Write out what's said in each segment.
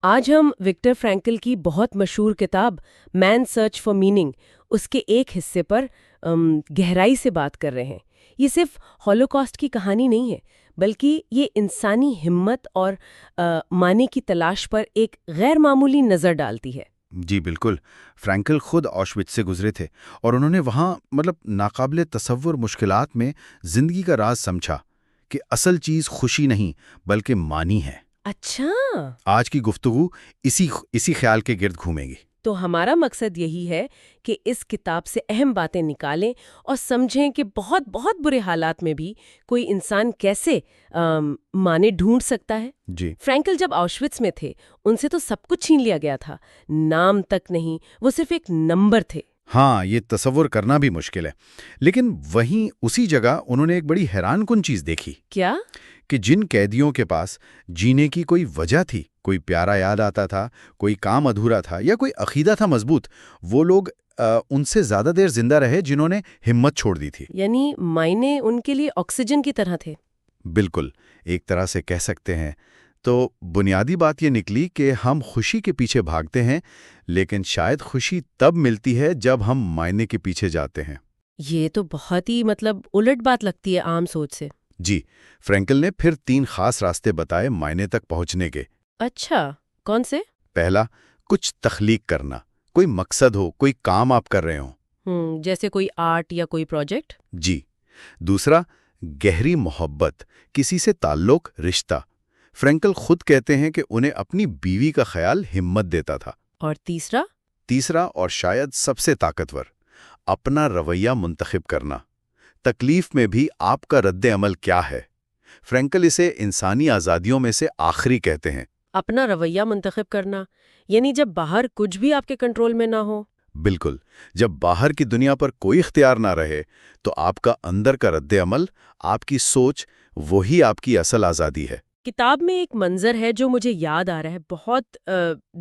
آج ہم Viktor Frankl کی بہت مشہور کتاب مین سرچ فار میننگ اس کے ایک حصے پر گہرائی سے بات کر رہے ہیں۔ یہ صرف ہولوکاسٹ کی کہانی نہیں ہے، بلکہ یہ انسانی ہمت اور معنی کی تلاش پر ایک غیر معمولی نظر ڈالتی ہے۔ جی بالکل، فرینکل خود آشوچ سے گزرے تھے اور انہوں نے وہاں ناقابل تصور مشکلات میں زندگی کا راز سمجھا کہ اصل چیز خوشی نہیں بلکہ معنی ہے۔ اچھا، آج کی گفتگو اسی خیال کے گرد گھومے گی۔ تو ہمارا مقصد یہی ہے کہ اس کتاب سے اہم باتیں نکالیں اور سمجھیں کہ بہت بہت برے حالات میں بھی کوئی انسان کیسے معنی ڈھونڈ سکتا ہے۔ جی فرینکل جب آؤشوِٹس میں تھے ان سے تو سب کچھ چھین لیا گیا تھا، نام تک نہیں، وہ صرف ایک نمبر تھے۔ ہاں، یہ تصور کرنا بھی مشکل ہے، لیکن وہیں اسی جگہ انہوں نے ایک بڑی حیران کن چیز دیکھی کیا؟ کہ جن قیدیوں کے پاس جینے کی کوئی وجہ تھی، کوئی پیارا یاد آتا تھا، کوئی کام ادھورا تھا یا کوئی عقیدہ تھا مضبوط، وہ لوگ ان سے زیادہ دیر زندہ رہے جنہوں نے ہمت چھوڑ دی تھی۔ یعنی معنی ان کے لیے آکسیجن کی طرح تھے۔ بالکل، ایک طرح سے کہہ سکتے ہیں۔ تو بنیادی بات یہ نکلی کہ ہم خوشی کے پیچھے بھاگتے ہیں، لیکن شاید خوشی تب ملتی ہے جب ہم معنی کے پیچھے جاتے ہیں۔ یہ تو بہت ہی الٹ بات لگتی ہے عام سوچ سے۔ جی، فرینکل نے پھر 3 خاص راستے بتائے معنی تک پہنچنے کے۔ اچھا، کون سے؟ پہلا، کچھ تخلیق کرنا، کوئی مقصد ہو، کوئی کام آپ کر رہے ہوں۔ جیسے کوئی آرٹ یا کوئی پروجیکٹ۔ جی۔ دوسرا، گہری محبت، کسی سے تعلق، رشتہ۔ فرینکل خود کہتے ہیں کہ انہیں اپنی بیوی کا خیال ہمت دیتا تھا۔ اور تیسرا؟ تیسرا اور شاید سب سے طاقتور، اپنا رویہ منتخب کرنا۔ تکلیف میں بھی آپ کا رد عمل کیا ہے؟ فرینکل اسے انسانی آزادیوں میں سے آخری کہتے ہیں۔ اپنا رویہ منتخب کرنا، یعنی جب باہر کچھ بھی آپ کے کنٹرول میں نہ ہو۔ بالکل، جب باہر کی دنیا پر کوئی اختیار نہ رہے تو آپ کا اندر کا رد عمل، آپ کی سوچ، وہی آپ کی اصل آزادی ہے۔ کتاب میں ایک منظر ہے جو مجھے یاد آ رہا ہے، بہت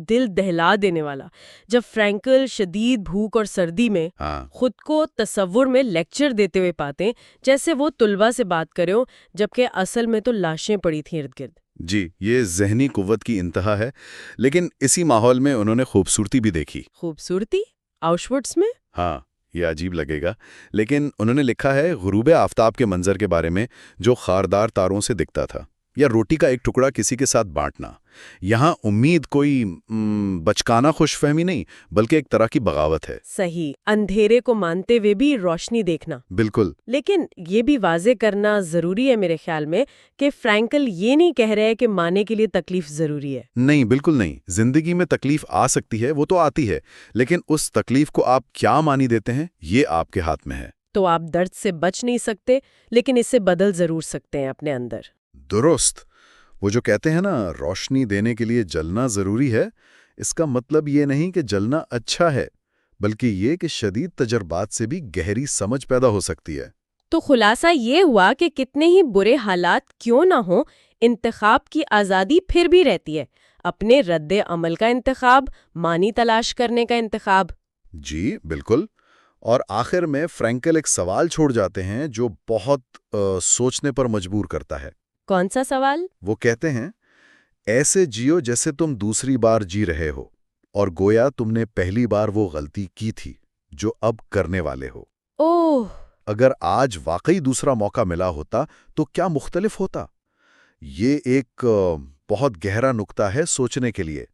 دل دہلا دینے والا۔ جب فرینکل شدید بھوک اور سردی میں خود کو تصور میں لیکچر دیتے ہوئے پاتے، جیسے وہ طلباء سے بات کریں جبکہ اصل میں تو لاشیں پڑی تھیں ارد گرد۔ جی، یہ ذہنی قوت کی انتہا ہے، لیکن اسی ماحول میں انہوں نے خوبصورتی بھی دیکھی۔ خوبصورتی؟ آؤشوِٹس میں؟ ہاں، یہ عجیب لگے گا، لیکن انہوں نے لکھا ہے غروب آفتاب کے منظر کے بارے میں جو خاردار تاروں سے دکھتا تھا، یا روٹی کا ایک ٹکڑا کسی کے ساتھ بانٹنا۔ یہاں امید کوئی بچکانہ خوش فہمی نہیں، بلکہ ایک طرح کی بغاوت ہے۔ صحیح، اندھیرے کو مانتے ہوئے بھی روشنی دیکھنا۔ بالکل۔ لیکن یہ بھی واضح کرنا ضروری ہے میرے خیال میں کہ فرینکل یہ نہیں کہہ رہے کہ معنی کے لیے تکلیف ضروری ہے۔ نہیں، بالکل نہیں۔ زندگی میں تکلیف آ سکتی ہے، وہ تو آتی ہے، لیکن اس تکلیف کو آپ کیا معنی دیتے ہیں، یہ آپ کے ہاتھ میں ہے۔ تو آپ درد سے بچ نہیں سکتے، لیکن اسے بدل ضرور سکتے ہیں اپنے اندر۔ درست۔ وہ جو کہتے ہیں نا، روشنی دینے کے لیے جلنا ضروری ہے، اس کا مطلب یہ نہیں کہ جلنا اچھا ہے، بلکہ یہ کہ شدید تجربات سے بھی گہری سمجھ پیدا ہو سکتی ہے۔ تو خلاصہ یہ ہوا کہ کتنے ہی برے حالات کیوں نہ ہوں، انتخاب کی آزادی پھر بھی رہتی ہے، اپنے رد عمل کا انتخاب، معنی تلاش کرنے کا انتخاب۔ جی بالکل۔ اور آخر میں فرینکل ایک سوال چھوڑ جاتے ہیں جو بہت سوچنے پر مجبور کرتا ہے۔ کون سا سوال؟ وہ کہتے ہیں، ایسے جیو جیسے تم دوسری بار جی رہے ہو، اور گویا تم نے پہلی بار وہ غلطی کی تھی جو اب کرنے والے ہو۔ اوہ! اگر آج واقعی دوسرا موقع ملا ہوتا تو کیا مختلف ہوتا؟ یہ ایک بہت گہرا نقطہ ہے سوچنے کے لیے،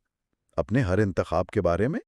اپنے ہر انتخاب کے بارے میں